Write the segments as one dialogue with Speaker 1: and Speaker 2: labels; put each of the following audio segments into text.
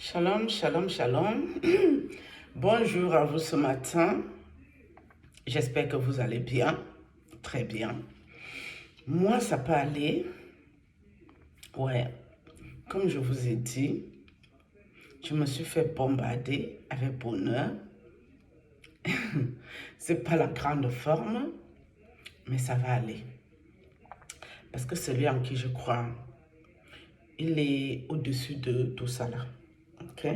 Speaker 1: Shalom, shalom, shalom. Bonjour à vous ce matin. J'espère que vous allez bien, très bien. Moi, ça peut aller. Ouais, comme je vous ai dit, je me suis fait bombarder avec bonheur. C'est pas la grande forme, mais ça va aller. Parce que celui en qui je crois, il est au-dessus de tout ça là. Ok?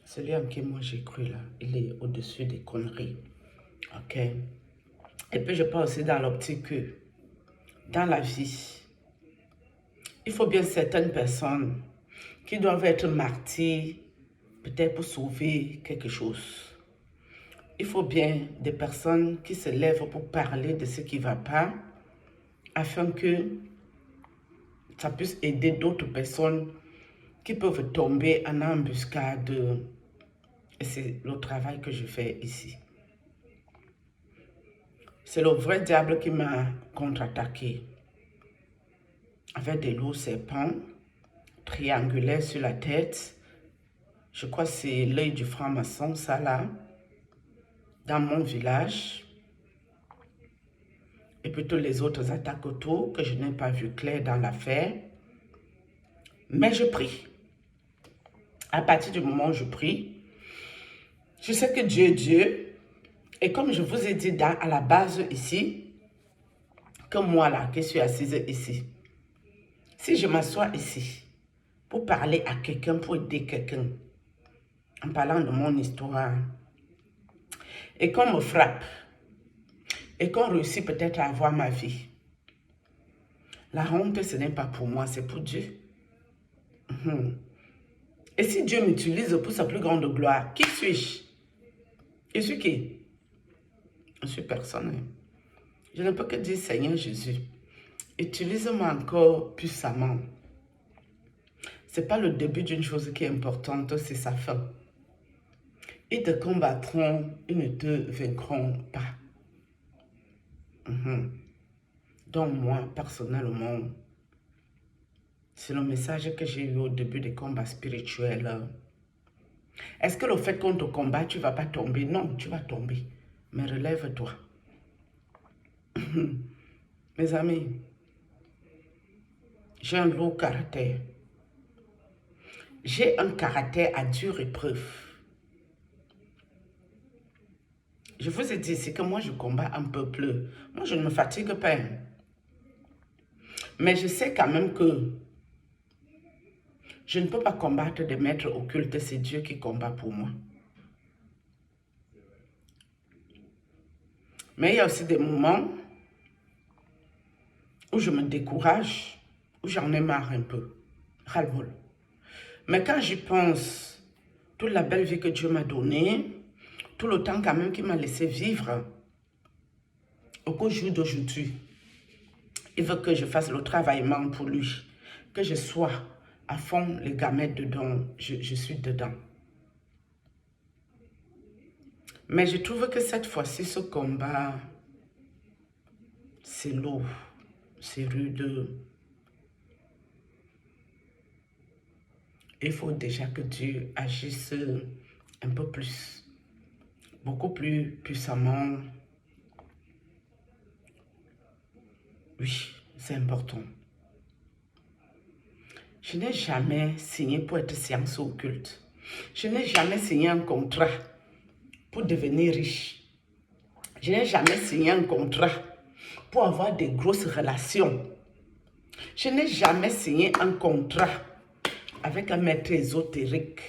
Speaker 1: Celui en qui moi j'ai cru là, il est au-dessus des conneries. Ok? Et puis je pense aussi dans l'optique que dans la vie, il faut bien certaines personnes qui doivent être martyrs, peut-être pour sauver quelque chose. Il faut bien des personnes qui se lèvent pour parler de ce qui ne va pas, afin que ça puisse aider d'autres personnes qui peuvent tomber en embuscade. Et c'est le travail que je fais ici. C'est le vrai diable qui m'a contre-attaqué avec des loups serpents triangulaires sur la tête. Je crois que c'est l'œil du franc-maçon, ça là, dans mon village. Et puis toutes les autres attaques autour que je n'ai pas vu clair dans l'affaire. Mais je prie. À partir du moment où je prie, je sais que Dieu est Dieu. Et comme je vous ai dit à la base ici, que moi là, qui suis assise ici, si je m'assois ici pour parler à quelqu'un, pour aider quelqu'un, en parlant de mon histoire, et qu'on me frappe, et qu'on réussit peut-être à avoir ma vie, la honte, ce n'est pas pour moi, c'est pour Dieu. Et si Dieu m'utilise pour sa plus grande gloire, qui suis-je? Je suis qui? Je suis personne. Je ne peux que dire, Seigneur Jésus, utilise-moi encore puissamment. Ce n'est pas le début d'une chose qui est importante, c'est sa fin. Ils te combattront, ils ne te vaincront pas. Donc moi, personnellement, c'est le message que j'ai eu au début des combats spirituels. Est-ce que le fait qu'on te combat, tu ne vas pas tomber? Non, tu vas tomber. Mais relève-toi. Mes amis, j'ai un lourd caractère. J'ai un caractère à dure épreuve. Je vous ai dit, c'est que moi je combats un peuple. Moi je ne me fatigue pas. Mais je sais quand même que je ne peux pas combattre des maîtres occultes. C'est Dieu qui combat pour moi. Mais il y a aussi des moments où je me décourage, où j'en ai marre un peu. Ras-le-bol. Mais quand j'y pense, toute la belle vie que Dieu m'a donnée, tout le temps quand même qu'il m'a laissé vivre, au jour d'aujourd'hui, il veut que je fasse le travaillement pour lui, que je sois à fond les gamètes dedans, je suis dedans. Mais je trouve que cette fois-ci, ce combat, c'est lourd, c'est rude. Il faut déjà que Dieu agisse un peu plus, beaucoup plus puissamment. Oui, c'est important. Je n'ai jamais signé pour être séance occulte. Je n'ai jamais signé un contrat pour devenir riche. Je n'ai jamais signé un contrat pour avoir des grosses relations. Je n'ai jamais signé un contrat avec un maître ésotérique.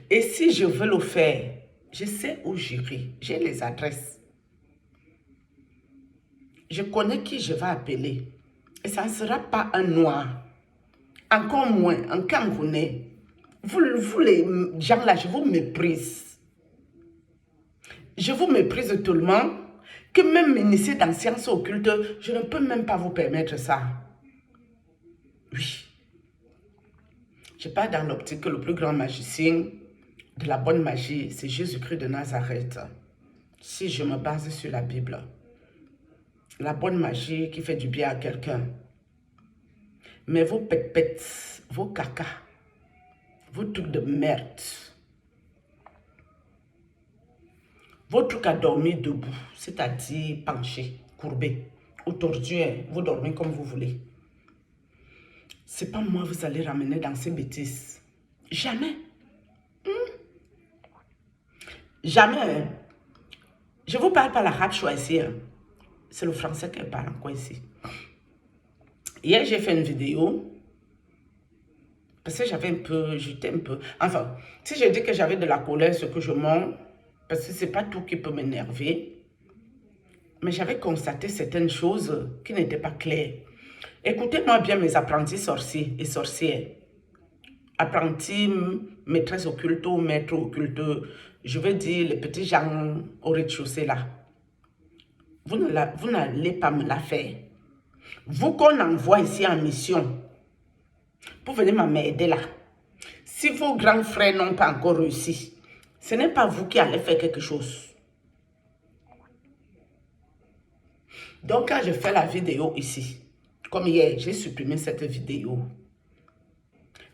Speaker 1: Et si je veux le faire, je sais où j'irai. J'ai les adresses. Je connais qui je vais appeler. Et ça ne sera pas un noir. Encore moins un Camerounais. Vous les gens là, je vous méprise. Je vous méprise tellement que même m'initier dans sciences occultes, je ne peux même pas vous permettre ça. Oui. Je parle dans l'optique que le plus grand magicien de la bonne magie, c'est Jésus-Christ de Nazareth. Si je me base sur la Bible. La bonne magie qui fait du bien à quelqu'un. Mais vos pètes, vos cacas, Vos trucs de merde. Vos trucs à dormir debout, c'est-à-dire penché, courbé, ou tordu, hein, vous dormez comme vous voulez. C'est pas moi vous allez ramener dans ces bêtises. Jamais. Jamais. Hein. Je vous parle pas l'arabe choisi. Hein. C'est le français qu'elle parle encore ici. Hier, j'ai fait une vidéo. Parce que j'étais un peu. Enfin, si je dis que j'avais de la colère, ce que je mens, parce que c'est pas tout qui peut m'énerver. Mais j'avais constaté certaines choses qui n'étaient pas claires. Écoutez-moi bien, mes apprentis sorciers et sorcières. Apprentis, maîtresses occultes ou maîtres occultes. Je veux dire, les petits gens au rez-de-chaussée là. Vous n'allez pas me la faire. Vous qu'on envoie ici en mission pour venir m'aider là. Si vos grands frères n'ont pas encore réussi, ce n'est pas vous qui allez faire quelque chose. Donc, quand je fais la vidéo ici, comme hier, j'ai supprimé cette vidéo.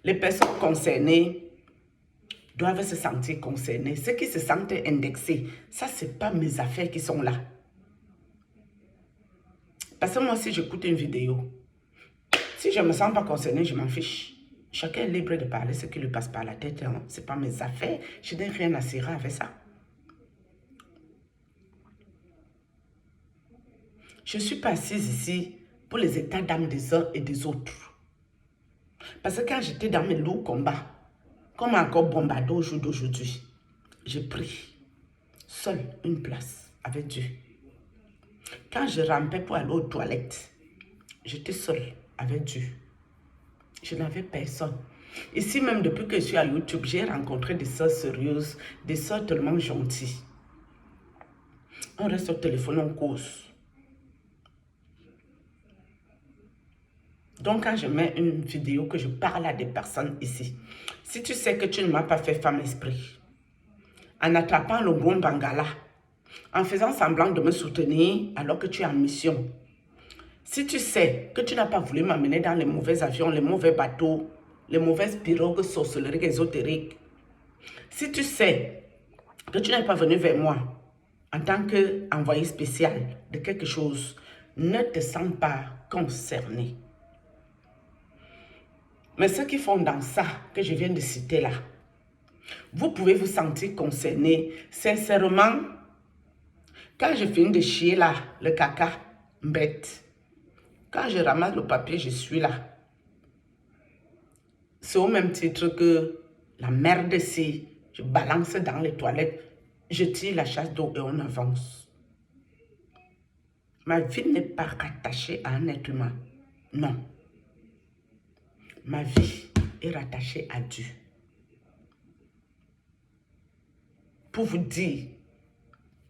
Speaker 1: Les personnes concernées doivent se sentir concernées. Ceux qui se sentent indexés, ça, ce n'est pas mes affaires qui sont là. Parce que moi, si j'écoute une vidéo, si je ne me sens pas concernée, je m'en fiche. Chacun est libre de parler ce qui lui passe par la tête. Hein. Ce n'est pas mes affaires. Je n'ai rien à cirer avec ça. Je ne suis pas assise ici pour les états d'âme des uns et des autres. Parce que quand j'étais dans mes lourds combats, comme encore bombardé au jour d'aujourd'hui, j'ai pris seule une place avec Dieu. Quand je rampais pour aller aux toilettes, j'étais seule avec Dieu. Je n'avais personne. Ici même, depuis que je suis à YouTube, j'ai rencontré des sœurs sérieuses, des sœurs tellement gentilles. On reste au téléphone, on cause. Donc, quand je mets une vidéo que je parle à des personnes ici, si tu sais que tu ne m'as pas fait femme esprit, en attrapant le bon bangala, en faisant semblant de me soutenir alors que tu es en mission, si tu sais que tu n'as pas voulu m'amener dans les mauvais avions, les mauvais bateaux, les mauvaises pirogues sorcelleries ésotériques, si tu sais que tu n'es pas venu vers moi en tant qu'envoyé spécial de quelque chose, ne te sens pas concerné. Mais ceux qui font dans ça que je viens de citer là, vous pouvez vous sentir concerné. Sincèrement, quand je finis de chier là, le caca, bête, quand je ramasse le papier, je suis là. C'est au même titre que la merde si je balance dans les toilettes, je tire la chasse d'eau et on avance. Ma vie n'est pas rattachée à un être humain. Non. Ma vie est rattachée à Dieu. Pour vous dire,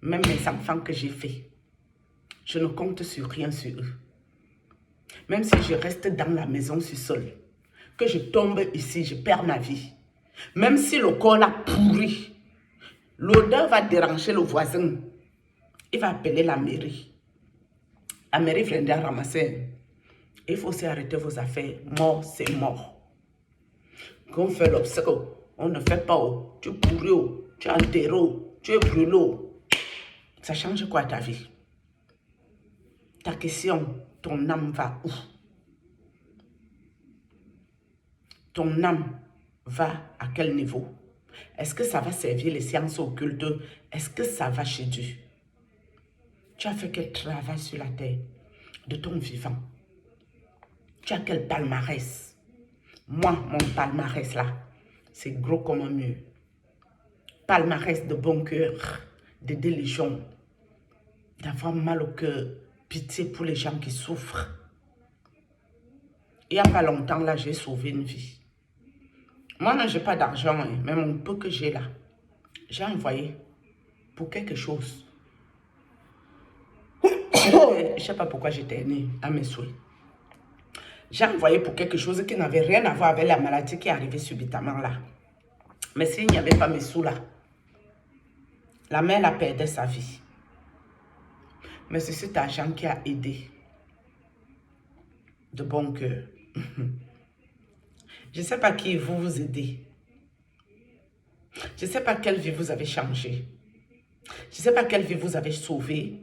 Speaker 1: même mes enfants que j'ai faits, je ne compte sur rien sur eux. Même si je reste dans la maison, je suis seule, que je tombe ici, je perds ma vie. Même si le corps a pourri, l'odeur va déranger le voisin. Il va appeler la mairie. La mairie viendra ramasser. Il faut aussi arrêter vos affaires. Mort, c'est mort. Quand on fait l'obstacle, on ne fait pas. Tu es pourri, tu es enterré, tu es brûlé. Ça change quoi ta vie? Ta question, ton âme va où? Ton âme va à quel niveau? Est-ce que ça va servir les sciences occultes? Est-ce que ça va chez Dieu? Tu as fait quel travail sur la terre de ton vivant? Tu as quel palmarès? Moi, mon palmarès là, c'est gros comme un mur. Palmarès de bon cœur, d'aider les gens, d'avoir mal au cœur, pitié pour les gens qui souffrent. Il n'y a pas longtemps là, j'ai sauvé une vie. Moi, je n'ai pas d'argent, hein, mais mon peu que j'ai là, j'ai envoyé pour quelque chose. Je ne sais pas pourquoi j'étais née à mes souhaits. J'ai envoyé pour quelque chose qui n'avait rien à voir avec la maladie qui est arrivée subitement là. Mais s'il n'y avait pas mes sous là, la mère a perdu sa vie. Mais c'est cet argent qui a aidé. De bon cœur. Je ne sais pas qui vous aidez. Je ne sais pas quelle vie vous avez changé. Je ne sais pas quelle vie vous avez sauvé.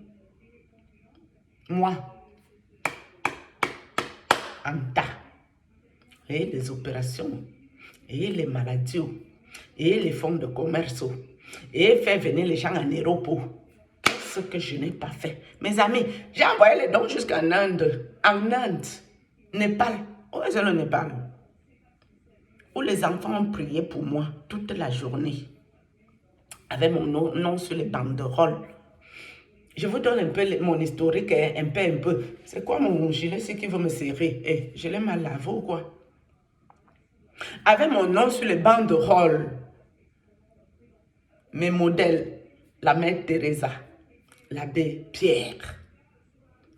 Speaker 1: Moi, en tas. Et les opérations, et les maladies, et les fonds de commerce, et faire venir les gens en aéroport. Tout ce que je n'ai pas fait. Mes amis, j'ai envoyé les dons jusqu'en Inde. En Inde, Népal. Où est le Népal? Où les enfants ont prié pour moi toute la journée. Avec mon nom sur les banderoles. Je vous donne un peu mon historique, un peu. C'est quoi mon gilet, c'est qui veut me serrer? Je l'ai mal lavé ou quoi? Avec mon nom sur les banderoles. Mes modèles, la mère Teresa, l'abbé Pierre.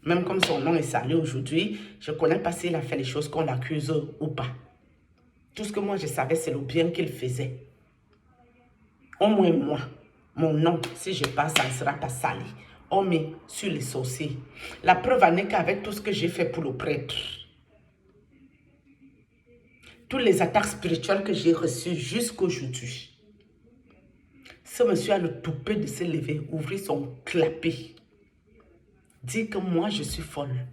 Speaker 1: Même comme son nom est salé aujourd'hui, je ne connais pas s'il a fait les choses qu'on l'accuse ou pas. Tout ce que moi je savais, c'est le bien qu'il faisait. Au moins moi, mon nom, si je passe, ça ne sera pas sali. On met sur les sorciers. La preuve en est qu'avec tout ce que j'ai fait pour le prêtre, toutes les attaques spirituelles que j'ai reçues jusqu'aujourd'hui, ce monsieur a le toupet de se lever, ouvrir son clapet, dire que moi je suis folle.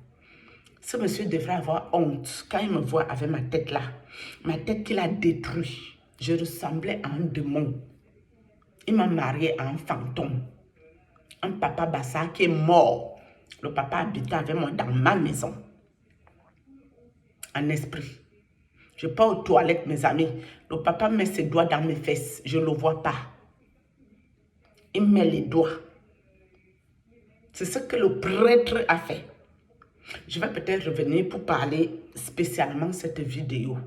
Speaker 1: Ce monsieur devrait avoir honte quand il me voit avec ma tête là. Ma tête qu'il a détruite. Je ressemblais à un démon. Il m'a marié à un fantôme. Un papa bassa qui est mort. Le papa habitait avec moi dans ma maison. En esprit. Je pars aux toilettes, mes amis. Le papa met ses doigts dans mes fesses. Je ne le vois pas. Il met les doigts. C'est ce que le prêtre a fait. Je vais peut-être revenir pour parler spécialement de cette vidéo.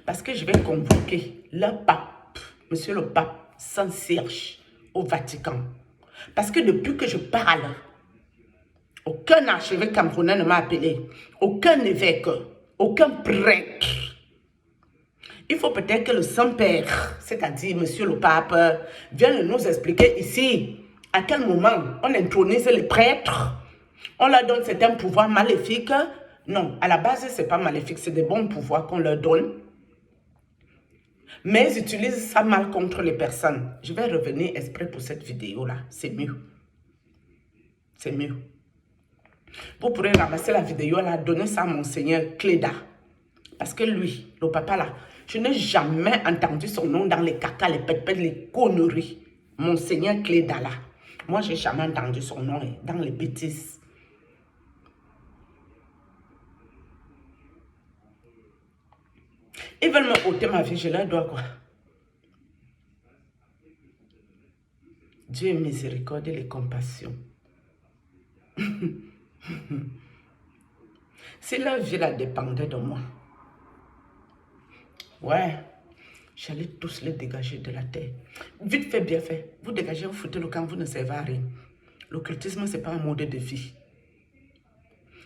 Speaker 1: Parce que je vais convoquer le pape, monsieur le pape Saint-Cierge au Vatican. Parce que depuis que je parle, aucun archevêque camerounais ne m'a appelé. Aucun évêque, aucun prêtre. Il faut peut-être que le Saint-Père, c'est-à-dire monsieur le pape, vienne nous expliquer ici à quel moment on intronise les prêtres. On leur donne certains pouvoirs maléfiques. Non, à la base, ce n'est pas maléfique, c'est des bons pouvoirs qu'on leur donne. Mais ils utilisent ça mal contre les personnes. Je vais revenir exprès pour cette vidéo-là. C'est mieux. C'est mieux. Vous pourrez ramasser la vidéo là, donner ça à Monseigneur Cléda. Parce que lui, le papa là, je n'ai jamais entendu son nom dans les caca, les pètes, les conneries. Monseigneur Cléda là. Moi, je n'ai jamais entendu son nom dans les bêtises. Ils veulent me ôter ma vie, je leur dois quoi? Dieu est miséricorde et les compassions. Si leur vie la dépendait de moi, ouais, j'allais tous les dégager de la terre. Vite fait, bien fait. Vous dégagez, vous foutez le camp, vous ne servez à rien. L'occultisme, ce n'est pas un mode de vie.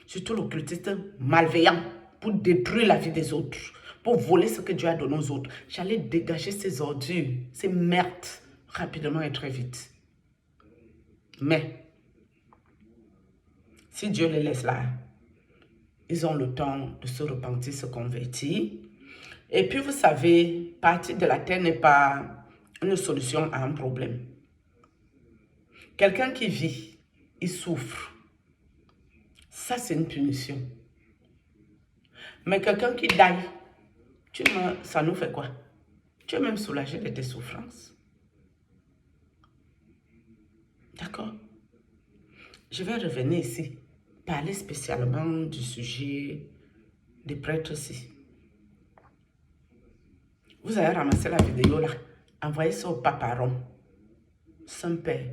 Speaker 1: Surtout l'occultisme malveillant pour détruire la vie des autres, pour voler ce que Dieu a donné aux autres. J'allais dégager ces ordures, ces merdes, rapidement et très vite. Mais, si Dieu les laisse là, ils ont le temps de se repentir, se convertir. Et puis, vous savez, partir de la terre n'est pas une solution à un problème. Quelqu'un qui vit, il souffre. Ça, c'est une punition. Mais quelqu'un qui daille, ça nous fait quoi? Tu es même soulagé de tes souffrances. D'accord? Je vais revenir ici, parler spécialement du sujet des prêtres ici. Vous avez ramassé la vidéo là, envoyez ça au Papa Rome, Saint-Père,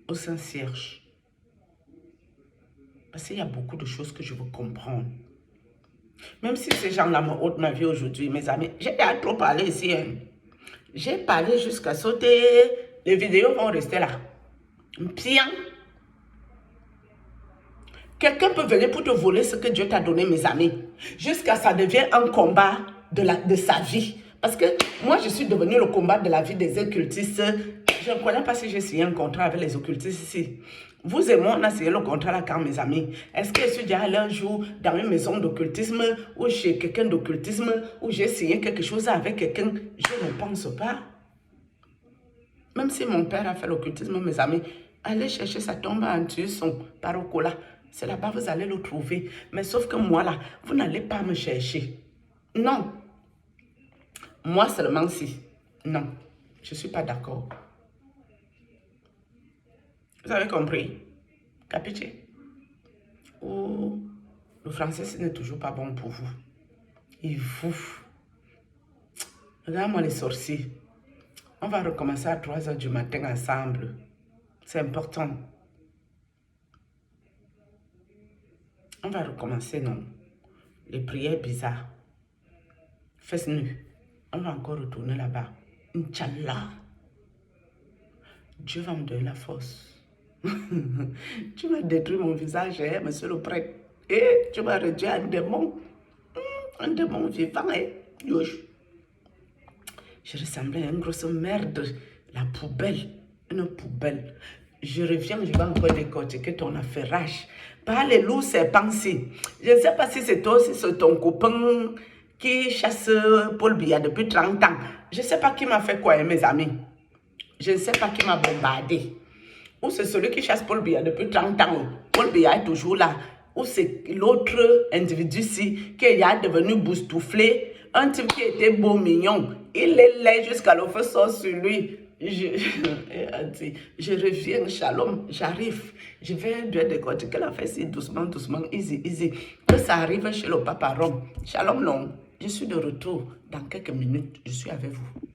Speaker 1: au Saint-Cierge. Parce qu'il y a beaucoup de choses que je veux comprendre. Même si ces gens-là me ôtent ma vie aujourd'hui, mes amis, j'ai trop parlé ici. Hein. J'ai parlé jusqu'à sauter. Les vidéos vont rester là. Bien. Quelqu'un peut venir pour te voler ce que Dieu t'a donné, mes amis. Jusqu'à ça devient un combat de sa vie. Parce que moi, je suis devenu le combat de la vie des occultistes. Je ne connais pas si j'ai signé un contrat avec les occultistes ici. Vous et moi, on a signé le contrat là quand, mes amis? Est-ce que je suis déjà allé un jour dans une maison d'occultisme ou chez quelqu'un d'occultisme où j'ai signé quelque chose avec quelqu'un? Je ne pense pas. Même si mon père a fait l'occultisme, mes amis, allez chercher sa tombe en Tucson, par Okola. C'est là-bas vous allez le trouver. Mais sauf que moi, là, vous n'allez pas me chercher. Non. Moi seulement si. Non. Je ne suis pas d'accord. Vous avez compris? Capiché? Oh, le français, ce n'est toujours pas bon pour vous. Il vous... Regarde-moi les sorciers. On va recommencer à 3 h du matin ensemble. C'est important. On va recommencer, non? Les prières bizarres. Fesses nues. On va encore retourner là-bas. Inch'Allah. Dieu va me donner la force. Tu vas détruire mon visage, hein, monsieur le prêtre. Et tu vas réduire un démon. Un démon vivant, hein. Yosh. Je ressemblais à une grosse merde. La poubelle. Une poubelle. Je reviens, je vais encore décortiquer ton affairage. Pas les loups serpents-ci. Je ne sais pas si c'est toi, si c'est ton copain qui chasse Paul Biya depuis 30 ans. Je ne sais pas qui m'a fait quoi, mes amis. Je ne sais pas qui m'a bombardé. Ou c'est celui qui chasse Paul Biya depuis 30 ans. Paul Biya est toujours là. Ou c'est l'autre individu-ci qui est devenu boustouflé. Un type qui était beau, mignon. Il est laid jusqu'à le feu sort sur lui. Je reviens, shalom, j'arrive. Je vais bien décortiquer la fesse doucement, doucement, easy, easy. Que ça arrive chez le papa Rome. Shalom, non. Je suis de retour dans quelques minutes. Je suis avec vous.